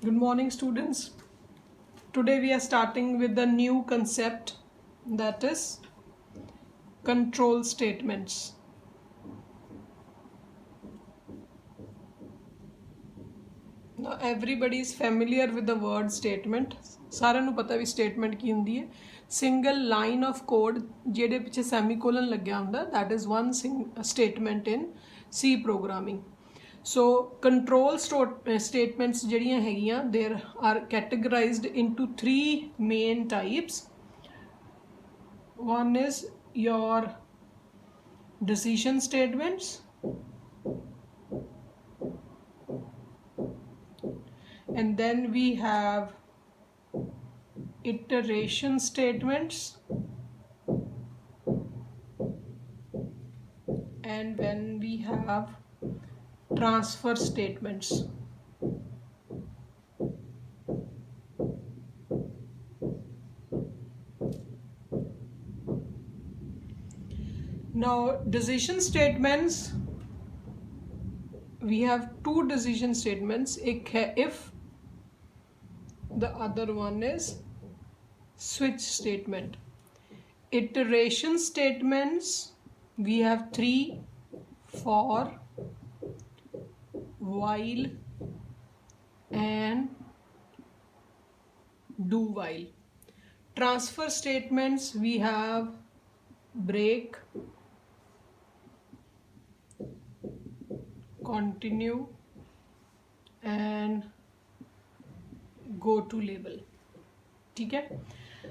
Good morning, students. Today we are starting with the new concept, that is control statements. Now everybody is familiar with the word statement. सारे नू पता भी statement की हुंदी है. Single line of code जेडे पिछे semicolon लग्या हुंदा, that is one statement in C programming. So control statements ਜਿਹੜੀਆਂ ਹੈਗੀਆਂ, there are categorized into three main types. One is your decision statements, and then we have iteration statements, and then we have transfer statements. Now decision statements, we have two decision statements. एक है if, the other one is switch statement. Iteration statements, we have three: for, while, and do while. Transfer statements, we have break, continue, and go to label. ठीक है?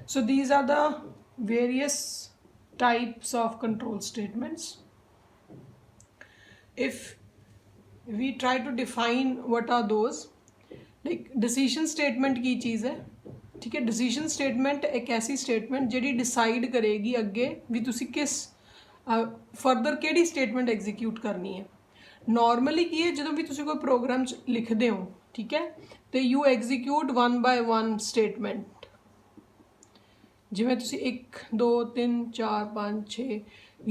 So these are the various types of control statements. If we try to define what are those, like decision statement की चीज़ है, ठीक है? decision statement एक ऐसी statement ਜਿਹੜੀ decide करेगी ਅੱਗੇ भी ਤੁਸੀਂ किस further ਕਿਹੜੀ statement execute करनी है. नॉर्मली की है ਜਦੋਂ भी ਤੁਸੀਂ ਕੋਈ ਪ੍ਰੋਗਰਾਮ ਲਿਖਦੇ ਹੋ, ठीक है, तो you execute one by one statement. ਜਿਵੇਂ ਤੁਸੀਂ 1 2 3 4 5 6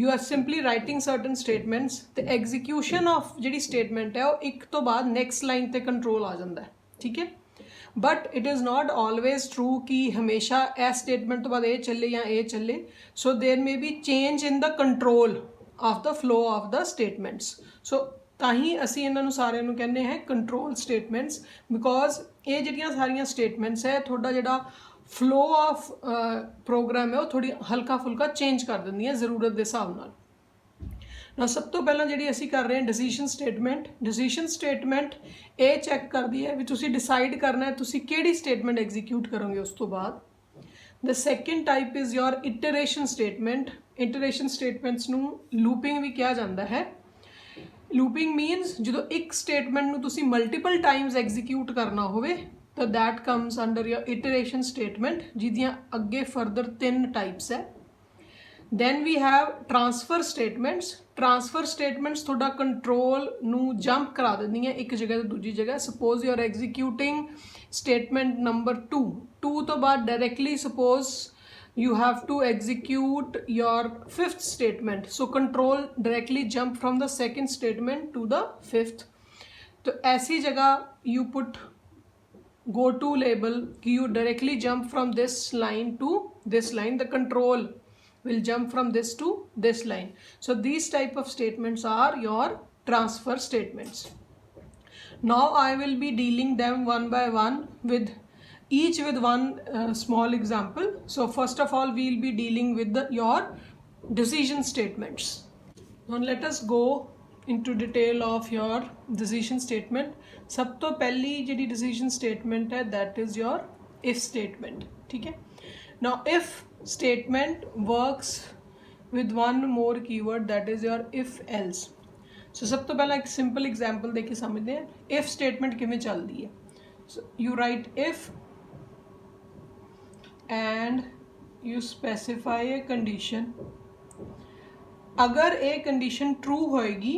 you are simply writing certain statements, ਤੇ execution of ਜਿਹੜੀ statement ਹੈ ਉਹ ਇੱਕ ਤੋਂ ਬਾਅਦ next line ਤੇ control ਆ ਜਾਂਦਾ ਹੈ, ठीक है. But it is not always true कि हमेशा ए स्टेटमेंट तो बाद ये चले या ये चले. So there may be change in the control of the flow of the statements. So ताही असी इन्हों सारे कहने हैं कंट्रोल स्टेटमेंट्स, बिकॉज ये जिहड़ियां सारियां स्टेटमेंट्स है थोड़ा जिहड़ा फ्लो ऑफ प्रोग्राम है वो थोड़ी हल्का फुल्का चेंज कर देंदियां जरूरत के हिसाब नाल. ना सब तो पहला जी असी कर रहे हैं डिसीजन स्टेटमेंट. डिसीजन स्टेटमेंट ये चैक करती है भी तुसी डिसाइड करना है तुसी केड़ी स्टेटमेंट एग्जीक्यूट करोगे उस तो बाद. The second type is your iteration statement. Iteration statements नू लूपिंग भी कहा जाता है. लूपिंग मीनस जो एक स्टेटमेंट नू तुसी मल्टीपल टाइम्स एग्जीक्यूट करना होवे तो that comes under your iteration statement, जिदियां अगे फर्दर 3 टाइप्स है. Then we have transfer statements. Transfer statements थोड़ा कंट्रोल नू जंप करा देंदी हैं एक जगह तो दूसरी जगह. Suppose you are executing statement number 2 तो बाद directly suppose you have to execute your 5th statement. So control directly jump from the 2nd statement to the 5th. तो ऐसी जगह you put go to label कि you directly jump from this line to this line. The control will jump from this to this line. So these type of statements are your transfer statements. Now I will be dealing them one by one with each with one small example. So first of all we will be dealing with your decision statements. Now let us go into detail of your decision statement. सब तो पहली जी decision statement है that is your if statement, ठीक है. Now if statement works with one more keyword that is your if else. So सब तो पहला एक simple example देके समझते हैं if statement किमें चलती है. So you write if and you specify a condition. अगर ये condition true होएगी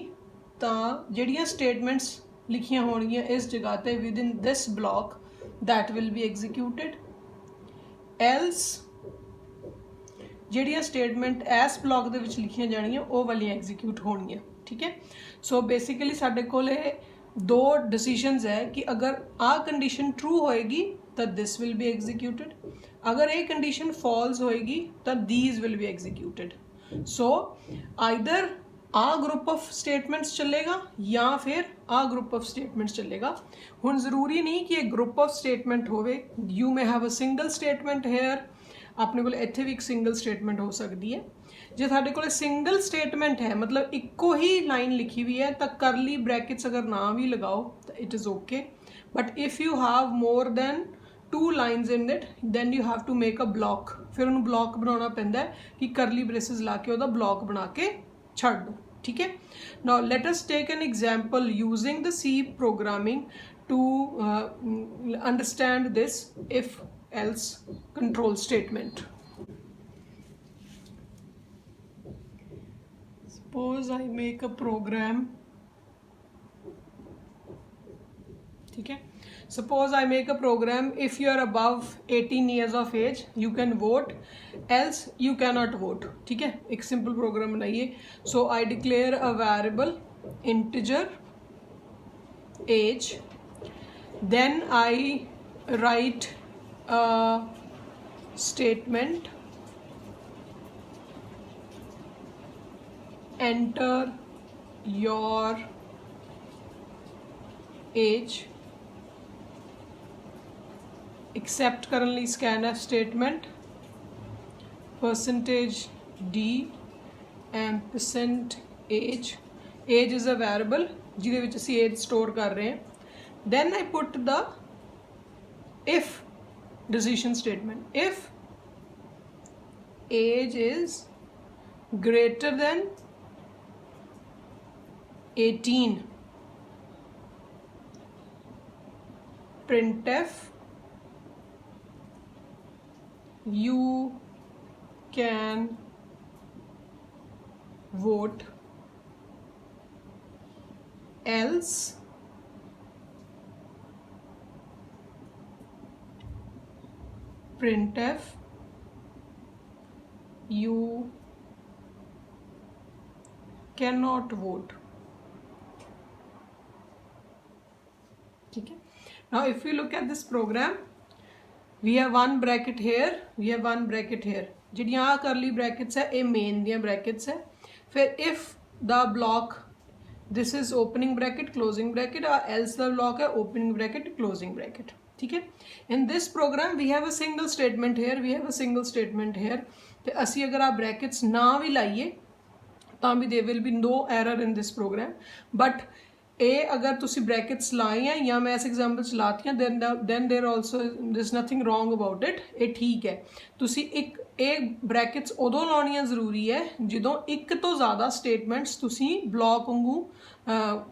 तो ਜਿਹੜੀਆਂ statements लिखियां होणगियां इस जगह ते within this block that will be executed. Else ਜਿਹੜੀਆਂ स्टेटमेंट इस ब्लॉक ਦੇ ਵਿੱਚ ਲਿਖੀਆਂ ਜਾਣੀਆਂ ਉਹ ਵਾਲੀਆਂ ਐਗਜ਼ੀਕਿਊਟ ਹੋਣਗੀਆਂ, ठीक है. सो बेसिकली साडे कोल दो डिसीजंस है कि अगर आ कंडीशन ट्रू होएगी तो दिस विल बी एग्जीक्यूटेड, अगर ए कंडीशन फॉल्स होएगी तो these will be executed. So either a group of statements चलेगा या फिर आ ग्रुप ऑफ स्टेटमेंट्स चलेगा। हुण जरूरी नहीं कि एक ग्रुप ऑफ स्टेटमेंट होवे, you may have a single statement hair, अपने को इत्थे भी एक सिंगल स्टेटमेंट हो सकती है। जे साडे कोल सिंगल स्टेटमेंट है मतलब इक्को ही लाइन लिखी हुई है तो करली ब्रैकेट्स अगर ना भी लगाओ तो it is okay, but if you have more than 2 lines in it then you have to make a block, फिर उन्होंने ब्लॉक बनाना पैंदा है कि करली ब्रेसिस ला के उहदा ब्लॉक बना के छड़ दो, ठीक है। Now let us take an example using the C programming to understand this if else control statement. Suppose I make a program, ठीक है, suppose I make a program, if you are above 18 years of age you can vote, else you cannot vote, ठीक है। एक simple program बनाइए। So I declare a variable integer age, then I write a statement, enter your age, except currently scanf statement, %d ampersand age, age is a variable जिहदे विच असीं age store कर रहे हैं। then I put the if decision statement, if age is greater than 18, printf you can vote, else printf you cannot vote, ठीक है। now if we look at this program we have one bracket here, we have one bracket here, जिहड़ियां आ करली brackets है ये main दियां brackets है। फिर if the block this is opening bracket closing bracket or else the block है opening bracket closing bracket, ठीक है। In this program we have a single statement here, we have a single statement here, तो असी अगर आप brackets ना भी लाइए तो भी they will be no error in this program, but uh अगर तुसी ब्रैकेट्स लाई हैं या मैं ऐसे एग्जाम्पल चलाती हैं then there also this nothing wrong about it, ये ठीक है। तुसी एक ब्रैकेट्स उदों लाउणियां जरूरी है जदों एक तो ज़्यादा स्टेटमेंट्स तुसी ब्लॉक वांगू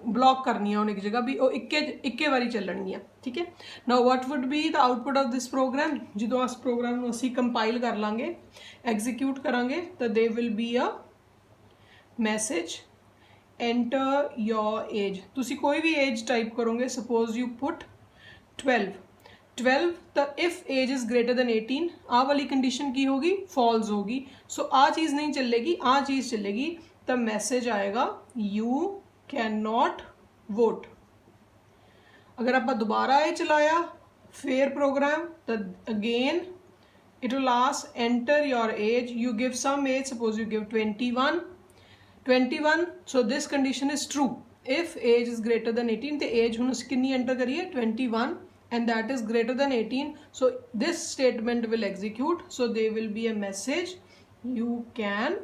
ब्लॉक करनियां होने की जगह भी वो इक्के बारी चलणगियां, ठीक है। Now what would be the output of this program, जदों इस प्रोग्राम को असीं कंपाइल कर लांगे एग्जीक्यूट करांगे तो there will be a message enter your age, तुसी कोई भी एज टाइप करोगे, सपोज यू पुट 12 तो if age is greater than 18 आ वाली कंडीशन की होगी फॉल्स होगी, सो आ चीज़ नहीं चलेगी, आ चीज़ चलेगी, तो मैसेज आएगा यू कैन नॉट वोट। अगर आप दोबारा ये चलाया फिर प्रोग्राम तो again it will ask enter your age, you give some age, suppose you give 21, so this condition is true if age is greater than 18, the age हुण असीं कितनी एंटर करिए 21 and that is greater than 18, so this statement will execute, so there will be a message you can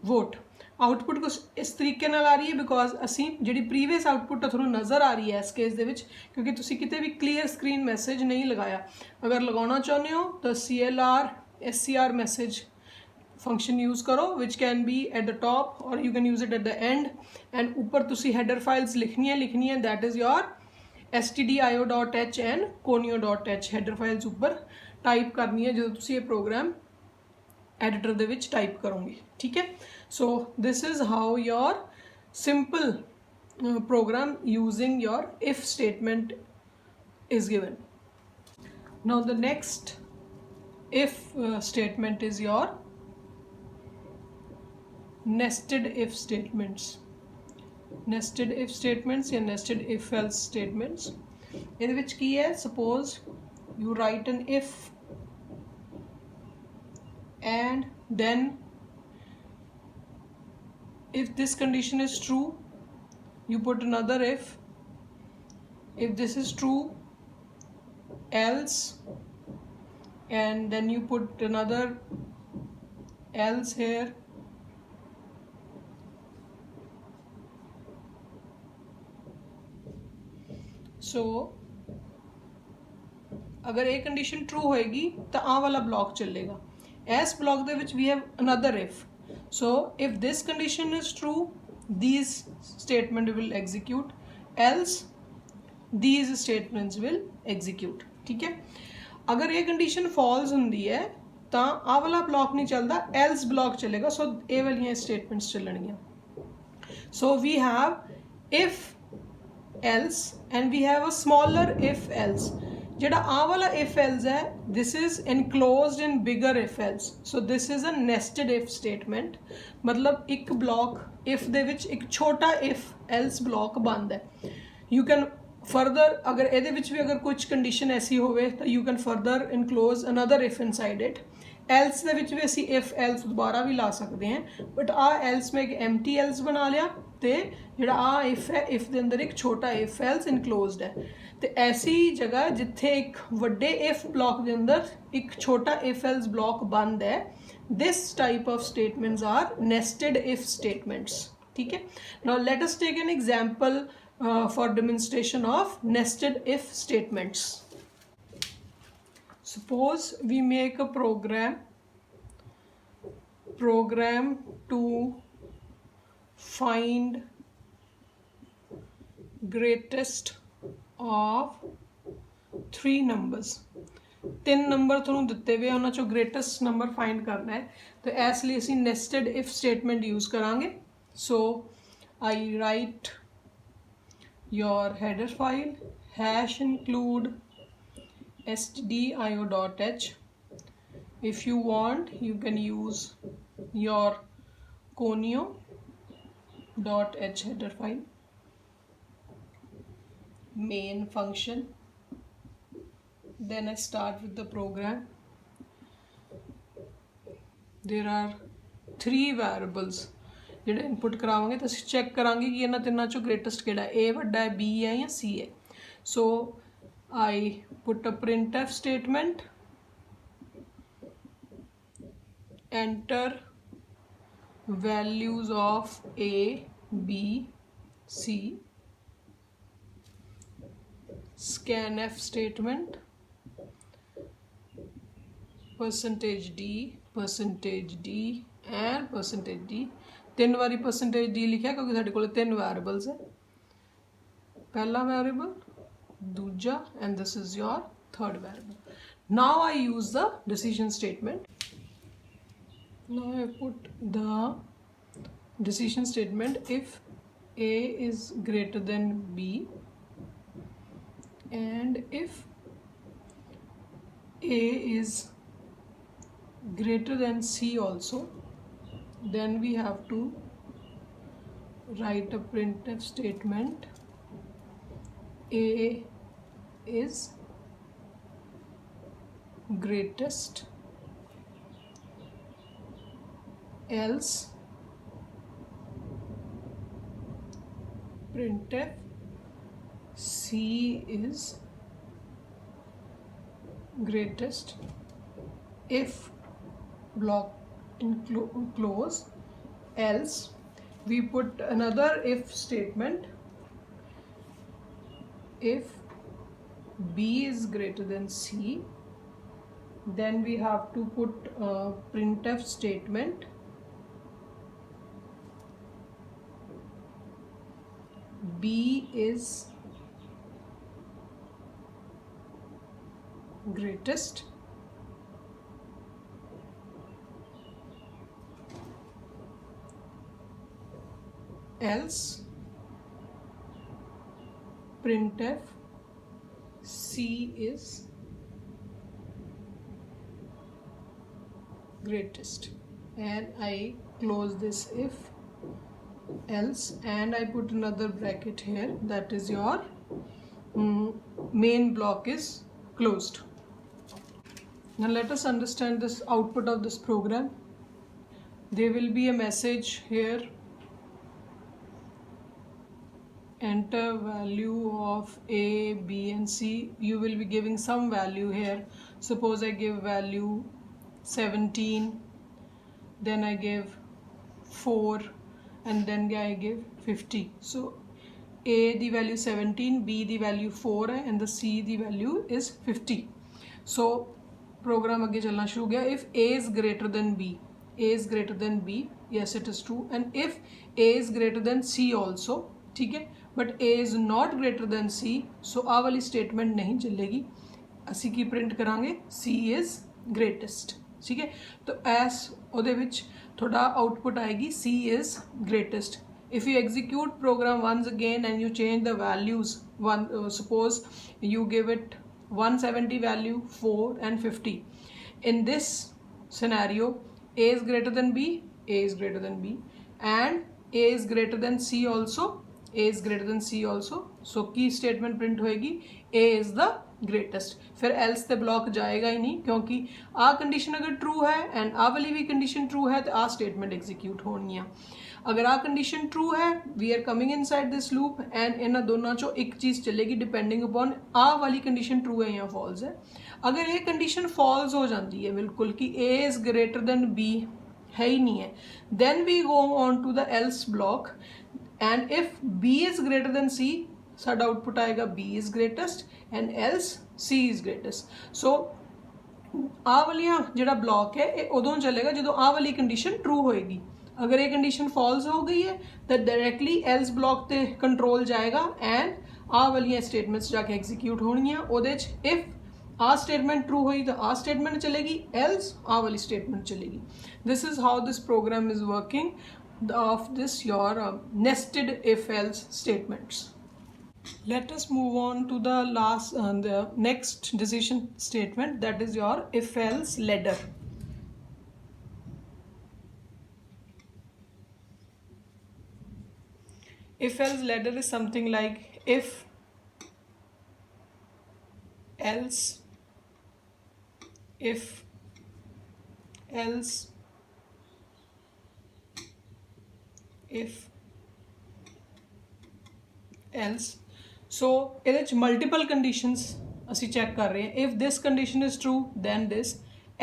vote। Output कुछ इस तरीके नाल आ रही है बिकॉज असीं जिहड़ी प्रीवियस आउटपुट तुहानूं नज़र आ रही है इस केस दे विच, क्योंकि तुसीं किते भी क्लीयर स्क्रीन मैसेज नहीं लगाया। अगर लगाना चाहुंदे हो तो CLR SCR message function use करो which can be at the top और you can use it at the end, and ऊपर तुसी हेडर फाइल्स लिखनी है that is your stdio.h and conio.h header files ऊपर टाइप करनी है जो तुसी ये प्रोग्राम एडिटर दे विच टाइप करोगे, ठीक है। So this is how your simple program using your if statement is given. Now the next if statement is your nested if statements. nested if statements या nested if else statements. ਇਹਦੇ ਵਿੱਚ ਕੀ ਹੈ, suppose you write an if and then if this condition is true you put another if this is true else, and then you put another else here. So अगर ये condition true होएगी तो आ वाला block चलेगा. इस block they which we have another if. So if this condition is true these statement will execute, else these statements will execute. ठीक है. अगर ये कंडीशन फॉल्स होंदी है तो आ वाला ब्लॉक नहीं चलता, else ब्लॉक चलेगा. सो ये वाली स्टेटमेंट्स चलणगियां. So we have if else and we have a smaller if else. ਜਿਹੜਾ ਆ ਵਾਲਾ if else है this is enclosed in bigger if else. so this is a nested if statement. मतलब ਇੱਕ block if ਦੇ ਵਿੱਚ ਇੱਕ ਛੋਟਾ if else block ਬੰਦ ਹੈ. you can further अगर ਇਹਦੇ ਵਿੱਚ ਵੀ अगर कुछ condition ऐसी ਹੋਵੇ ਤਾਂ you can further enclose another if inside it. else ਦੇ ਵਿੱਚ ਵੀ ਅਸੀਂ if else ਦੁਬਾਰਾ ਵੀ ਲਾ ਸਕਦੇ ਹਾਂ, ਬਟ ਆ else ਮੈਂ ਇੱਕ empty else ਬਣਾ ਲਿਆ ਤੇ ਜਿਹੜਾ ਆ if ਹੈ if ਦੇ ਅੰਦਰ ਇੱਕ ਛੋਟਾ if else enclosed ਹੈ. ਤੇ ਐਸੀ ਜਗ੍ਹਾ ਜਿੱਥੇ ਇੱਕ ਵੱਡੇ if ਬਲੌਕ ਦੇ ਅੰਦਰ ਇੱਕ ਛੋਟਾ if else ਬਲੌਕ ਬੰਦ ਹੈ, this type of statements are nested if statements. ठीक है. now let us take an example for demonstration of nested if statements. suppose we make a program to find greatest of 3 numbers. 3 number ਤੁਹਾਨੂੰ ਦਿੱਤੇ ਹੋਏ ਉਹਨਾਂ ਚੋਂ greatest number find ਕਰਨਾ ਹੈ, तो ਇਸ ਲਈ ਅਸੀਂ nested if statement use ਕਰਾਂਗੇ. so I write your header file hash include stdio.h. if you want you can use your conio.h header file. main function, then I start with the program. there are 3 variables ਜਿਹੜੇ input ਕਰਾਵਾਂਗੇ ਤਾਂ ਅਸੀਂ check ਕਰਾਂਗੇ ਕਿ ਇਹਨਾਂ ਤਿੰਨਾਂ ਚੋਂ greatest ਕਿਹੜਾ ਹੈ, A ਵੱਡਾ ਹੈ, B ਹੈ ਜਾਂ C ਹੈ. so I put a printf statement, enter values of A, B, C, scanf statement, %d, %d and %d. 3 ਵਾਰੀ %d लिखा क्योंकि साडे कोल 3 वेरिएबल्स है. पहला वेरिएबल, दूजा, and this is your third variable. now I use the decision statement. now I put the decision statement if A is greater than B and if A is greater than C also, then we have to write a printf statement A is greatest, else printf C is greatest. if block close, else we put another if statement if B is greater than C, then we have to put a printf statement B is greatest, else printf C is greatest, and I close this if else, and I put another bracket here, that is your main block is closed. Now let us understand this output of this program. There will be a message here, enter value of A, B and C. You will be giving some value here. Suppose I give value 17, then I give 4, and then I give 50. So A the value 17, B the value 4 है, and the C the value is 50. So program आगे चलना शुरू हो गया. If A is greater than B, A is greater than B, yes it is true, and if A is greater than C also, ठीक है, but A is not greater than C, so आ वाली statement नहीं चलेगी. ਅਸੀਂ ਕੀ print करांगे, C is greatest. ठीक है, तो as ਉਹਦੇ ਵਿੱਚ थोड़ा आउटपुट आएगी C is greatest. If you execute program once again and you change the values, suppose you give it 170 value, 4 and 50. In this scenario, A is greater than B, A is greater than B, and A is greater than C also, A is greater than C also. So key statement print होएगी A is the greatest. फिर else ते block जाएगा ही नहीं, क्योंकि आ condition अगर true है and आ वाली भी कंडीशन ट्रू है तो आ स्टेटमेंट एग्जीक्यूट होनी है. अगर आ कंडीशन ट्रू है, we are coming inside this loop and इन्होंने दोनों चो एक चीज़ चलेगी डिपेंडिंग अपॉन आ वाली कंडीशन ट्रू है या फॉल्स है. अगर ये कंडीशन फॉल्स हो जाती है बिल्कुल कि A is greater than B है ही नहीं है, then we go on to the else block, and if B is greater than C, साडा आउटपुट आएगा B is greatest and else C is greatest. So आ वालिया जिहड़ा ब्लॉक है ये उदों चलेगा जो आ वाली कंडीशन ट्रू होएगी. अगर ये कंडीशन फॉल्स हो गई है तो डायरेक्टली एल्स ब्लॉक ते कंट्रोल जाएगा एंड आ वाली स्टेटमेंट्स जाके एग्जीक्यूट होनियां. उहदे च इफ आ स्टेटमेंट ट्रू हुई तो आ स्टेटमेंट चलेगी, एल्स आ वाली स्टेटमेंट चलेगी. This is how this program is working of this your nested if else statements. Let us move on to the the next decision statement, that is your if else ladder. If else ladder is something like if else, if else, if else. So ਇਹਦੇ ਚ multiple conditions ਅਸੀਂ check ਕਰ ਰਹੇ ਹਾਂ. If this condition is true then this,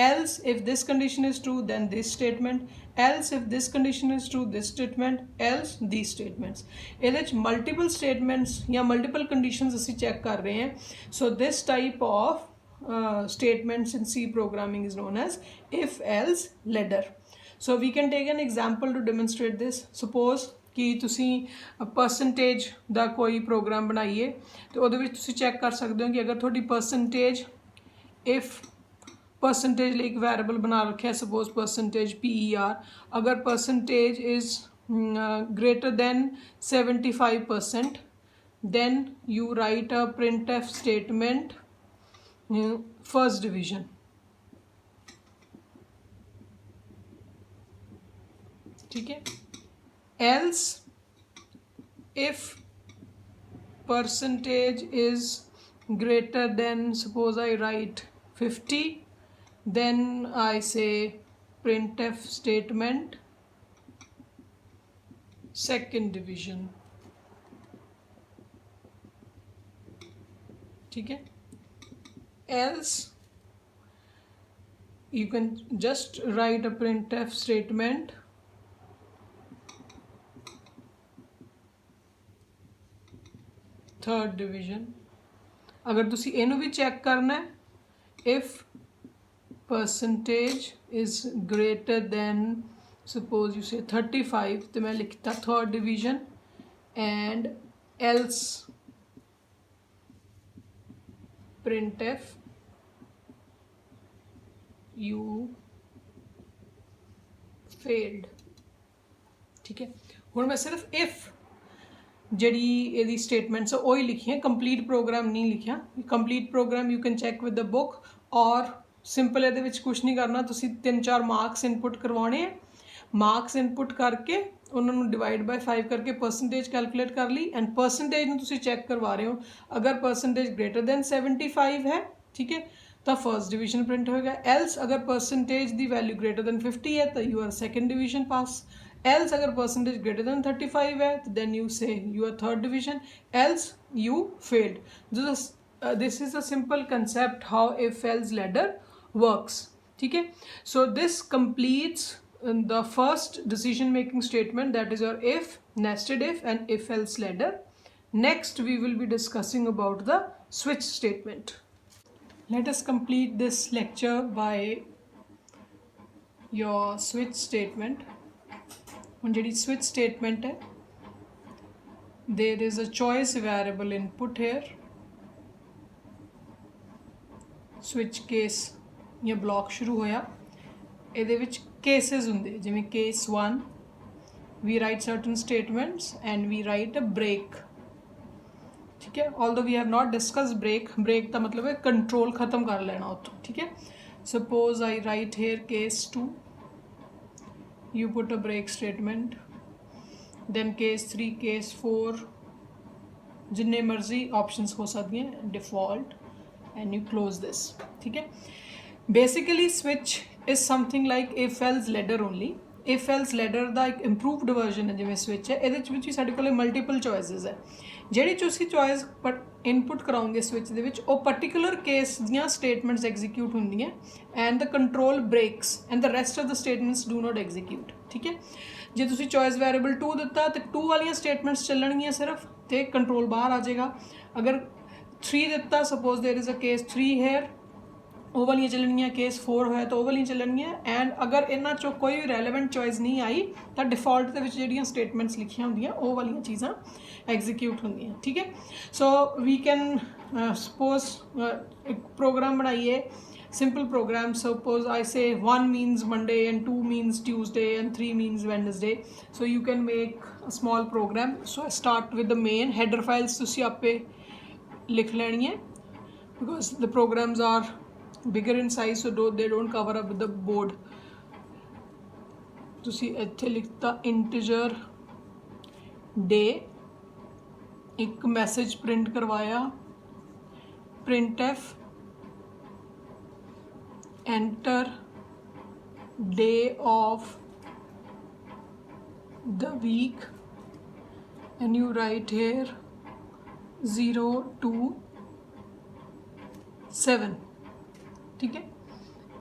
else if this condition is true then this statement, else if this condition is true this statement, else these statements. ਇਹਦੇ ਚ multiple statements ਜਾਂ multiple conditions ਅਸੀਂ check ਕਰ ਰਹੇ ਹਾਂ. So this type of statements in C programming is known as if else ladder. So we can take an example to demonstrate this. Suppose कि तुसी percentage का कोई प्रोग्राम बनाइए तो ਉਹਦੇ ਵਿੱਚ ਤੁਸੀਂ ਚੈੱਕ ਕਰ ਸਕਦੇ ਹੋ ਕਿ अगर थोड़ी परसेंटेज, इफ परसेंटेज ਲਈ एक वेरिएबल बना रखा है, सपोज परसेंटेज PER, अगर percentage is greater then 75%, then you write a printf statement first division. ठीक है. Else if percentage is greater than, suppose I write 50, then I say printf statement second division. ठीक है. Else you can just write a printf statement third division. अगर तुसी इनू भी check करना है, if percentage is greater then, suppose you से 35, तो मैं लिखता third division, and else printf you failed. ठीक है. हुण मैं सिर्फ इफ जड़ी ये स्टेटमेंट्स वो ही लिखी है, कंप्लीट प्रोग्राम नहीं लिखा. Complete program you can check with the book, और सिंपल ये कुछ नहीं करना, तुसी 3-4 मार्क्स इनपुट करवाने हैं. मार्क्स इनपुट करके उन्होंने डिवाइड बाय 5 करके परसेंटेज कैलकुलेट कर ली एंड परसेंटेज में तुसी चेक करवा रहे हो अगर परसेंटेज ग्रेटर दैन 75 है ठीक है तो फर्स्ट डिवीजन प्रिंट होएगा एल्स अगर percentage the value greater than 50 है तो you are second division pass else अगर परसेंटेज ग्रेटर दैन 35 है तो then you say you are third division else you failed this is a simple concept how if else ladder works ठीक है so this completes the first decision making statement that is your if nested if and if else ladder. Next we will be discussing about the switch statement. Let us complete this lecture by your switch statement. ਹੁਣ ਜਿਹੜੀ switch statement है there is a choice variable input here switch case या block शुरू होया ਇਹਦੇ ਵਿੱਚ cases ਹੁੰਦੇ ਜਿਵੇਂ case 1 we write certain statements and we write a break ठीक है although we have not discussed break का मतलब है control खत्म कर लेना उतो ठीक है suppose I write here case 2 you put a break statement then case 3 case 4 जिन्ने मर्जी options हो सकती हैं default and you close this ठीक है basically switch is something like if else ladder only if else ladder ਦਾ ਇੱਕ improved version ਹੈ ਜਿਵੇਂ ਸਵਿਚ ਹੈ ਇਹਦੇ ਵਿੱਚ ਵੀ ਸਾਡੇ ਕੋਲ ਮਲਟੀਪਲ ਚੋਇਸਿਸ ਹੈ ਜਿਹੜੀ ਤੁਸੀਂ ਚੋਇਸ ਇਨਪੁਟ ਕਰਾਉਂਗੇ ਸਵਿਚ ਦੇ ਵਿੱਚ ਉਹ ਪਾਰਟਿਕੂਲਰ ਕੇਸ ਦੀਆਂ ਸਟੇਟਮੈਂਟਸ ਐਗਜ਼ੀਕਿਊਟ ਹੁੰਦੀਆਂ and the control brakes and the rest of the statements do not execute ਠੀਕ ਹੈ ਜੇ ਤੁਸੀਂ ਚੋਇਸ ਵੇਰੀਏਬਲ 2 ਦਿੱਤਾ ਤੇ 2 ਵਾਲੀਆਂ ਸਟੇਟਮੈਂਟਸ ਚੱਲਣਗੀਆਂ ਸਿਰਫ ਤੇ ਕੰਟਰੋਲ ਬਾਹਰ ਆ ਜਾਏਗਾ ਅਗਰ 3 ਦਿੱਤਾ suppose there is a case 3 here ਉਹ ਵਾਲੀਆਂ ਚੱਲਣਗੀਆਂ ਕੇਸ 4 ਹੋਇਆ ਤਾਂ ਉਹ ਵਾਲੀਆਂ ਚੱਲਣਗੀਆਂ ਐਂਡ ਅਗਰ ਇਹਨਾਂ 'ਚੋਂ ਕੋਈ ਰੈਲੇਵੈਂਟ ਚੋਇਸ ਨਹੀਂ ਆਈ ਤਾਂ ਡਿਫਾਲਟ ਦੇ ਵਿੱਚ ਜਿਹੜੀਆਂ ਸਟੇਟਮੈਂਟਸ ਲਿਖੀਆਂ ਹੁੰਦੀਆਂ ਉਹ ਵਾਲੀਆਂ ਚੀਜ਼ਾਂ ਐਗਜ਼ੀਕਿਊਟ ਹੁੰਦੀਆਂ ਠੀਕ ਹੈ ਸੋ ਵੀ ਕੈਨ ਸਪੋਜ਼ ਇੱਕ ਪ੍ਰੋਗਰਾਮ ਬਣਾਈਏ simple program suppose I say 1 means Monday and 2 means Tuesday and 3 means Wednesday so you can make a small program so I start with the main header files ਤੁਸੀਂ ਆਪੇ ਲਿਖ ਲੈਣੀ ਹੈ because the programs are bigger in size so they don't cover up the board ਤੁਸੀਂ ਇੱਥੇ ਲਿਖਤਾ integer day ਇੱਕ message print ਕਰਵਾਇਆ printf enter day of the week and you write here 0 to 7 ठीक है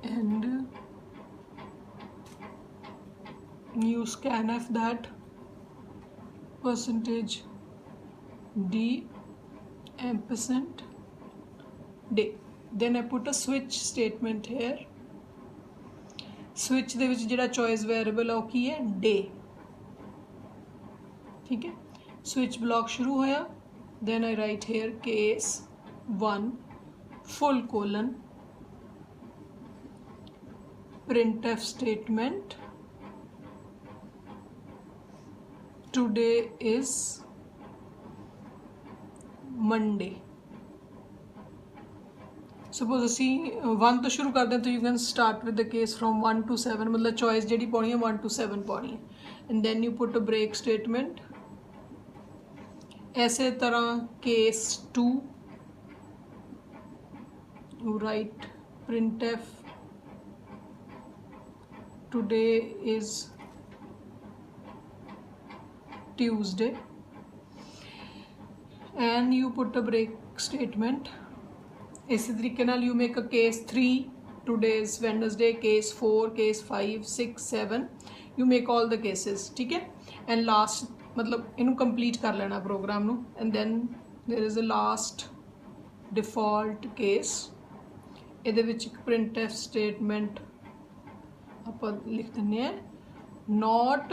and you scanf that percentage d ampersand day then I put a switch statement here switch ਦੇ ਵਿੱਚ ਜਿਹੜਾ choice variable ਹੈ ਉਹ ਕੀ ਹੈ day ठीक है switch block शुरू होया then I write here case 1 full colon printf statement today is Monday suppose ਅਸੀਂ 1 ਤੋਂ ਸ਼ੁਰੂ ਕਰਦੇ ਹਾਂ ਤਾਂ you can start with the case from 1 to 7 मतलब choice ਜਿਹੜੀ ਪਾਉਣੀ ਹੈ 1 to 7 ਪਾਉਣੀ ਹੈ and then you put a break statement ऐसे तरह case 2 you write printf today is Tuesday and you put a break statement इसी तरीके नाल you make a case 3 today is Wednesday case 4 case 5 6 7 you make all the cases ठीक है and last मतलब इनू complete कर लेना program नू and then there is a last default case ਇਹਦੇ ਵਿੱਚ ਇੱਕ printf statement ਆਪਾਂ ਲਿਖ ਦਿੰਦੇ ਹਾਂ not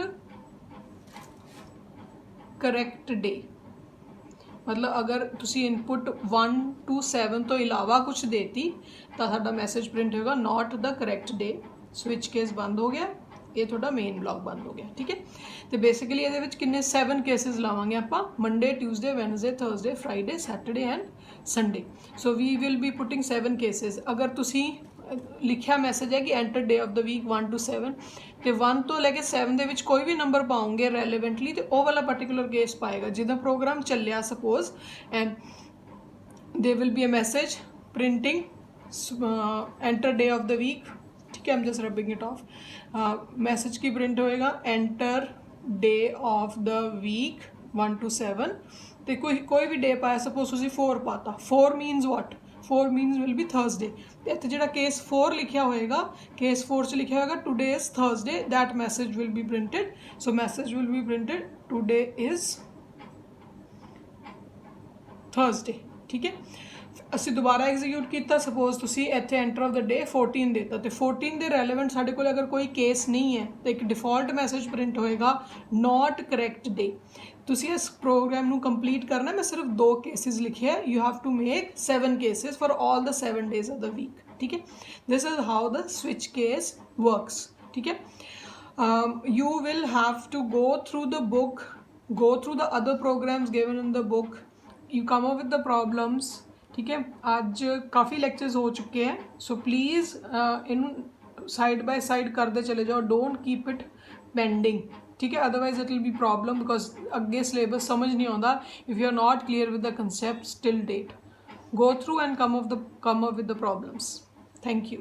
correct day मतलब अगर तुसी इनपुट 1 to 7 तो इलावा कुछ देती तो साडा मैसेज प्रिंट होगा not the correct day switch case बंद हो गया ये थोड़ा मेन ब्लॉक बंद हो गया ठीक है तो बेसिकली ये किन्ने 7 केसेस लावांगे आपां Monday Tuesday Wednesday Thursday Friday Saturday and Sunday so we will be putting 7 cases अगर तुसी लिखिया मैसेज है कि enter day of the week 1 to 7 तो 1 तो लैके 7 ਦੇ ਵਿੱਚ कोई भी नंबर पाओगे रेलेवेंटली तो वो वाला पर्टिकुलर केस पाएगा जिदा प्रोग्राम चलिया suppose and they will be a message printing enter day of the week, ठीक है, I am just rubbing it off. Message की प्रिंट होएगा enter day of the week 1 to 7 तो कोई भी डे पाया सपोज तुसी 4 पाता 4 मीनस वॉट 4 मीनस विल बी थर्सडे तो इत्थे जिहड़ा केस 4 लिखिया होएगा केस 4 च लिखिया होएगा today is Thursday that message will be printed so message will be printed today is Thursday, ठीक है। ਅਸੀਂ ਦੁਬਾਰਾ ਐਗਜ਼ੀਕਿਊਟ ਕੀਤਾ ਸਪੋਜ਼ ਤੁਸੀਂ ਇੱਥੇ ਐਂਟਰ ਆਫ ਦ ਡੇ 14 ਦੇਤਾ ਤੇ 14 ਦੇ ਰੈਲੇਵੈਂਟ ਸਾਡੇ ਕੋਲ ਅਗਰ ਕੋਈ ਕੇਸ ਨਹੀਂ ਹੈ ਤਾਂ ਇੱਕ ਡਿਫਾਲਟ ਮੈਸੇਜ ਪ੍ਰਿੰਟ ਹੋਏਗਾ ਨੋਟ ਕਰੈਕਟ ਡੇ। ਤੁਸੀਂ ਇਸ ਪ੍ਰੋਗਰਾਮ ਨੂੰ ਕੰਪਲੀਟ ਕਰਨਾ ਮੈਂ ਸਿਰਫ 2 ਕੇਸਿਸ ਲਿਖੇ ਹੈ you have to make 7 cases for all the 7 days of the week, ठीक है। This is how the switch case works, ठीक है। you will have to go through the book, go through the other programs given in the book, you come up with the problems, ठीक है। आज काफ़ी lectures हो चुके हैं so please इन साइड बाय साइड करते चले जाओ, डोंट कीप इट पेंडिंग, ठीक है, otherwise it will be problem because अगे सिलेबस समझ नहीं आता if you are not clear with the concept till date. Go through and come up with the problems. Thank you.